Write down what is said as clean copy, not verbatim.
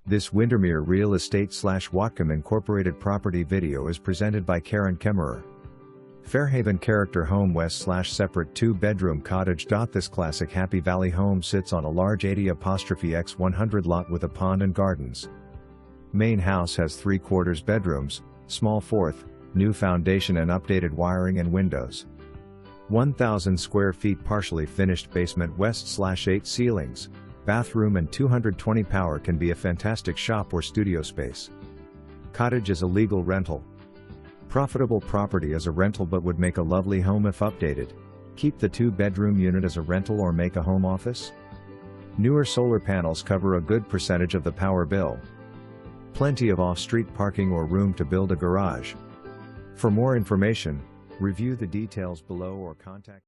This Windermere Real Estate / Whatcom Incorporated property video is presented by Karen Kemmerer. Fairhaven Character Home West / separate 2-bedroom cottage. This classic Happy Valley home sits on a large 80/x100 lot with a pond and gardens. Main house has 3/4 bedrooms, small fourth, new foundation and updated wiring and windows. 1,000 square feet partially finished basement west / 8 ceilings, bathroom and 220 power can be a fantastic shop or studio space. Cottage is a legal rental. Profitable property as a rental but would make a lovely home if updated. Keep the 2-bedroom unit as a rental or make a home office. Newer solar panels cover a good percentage of the power bill. Plenty of off-street parking or room to build a garage. For more information, review the details below or contact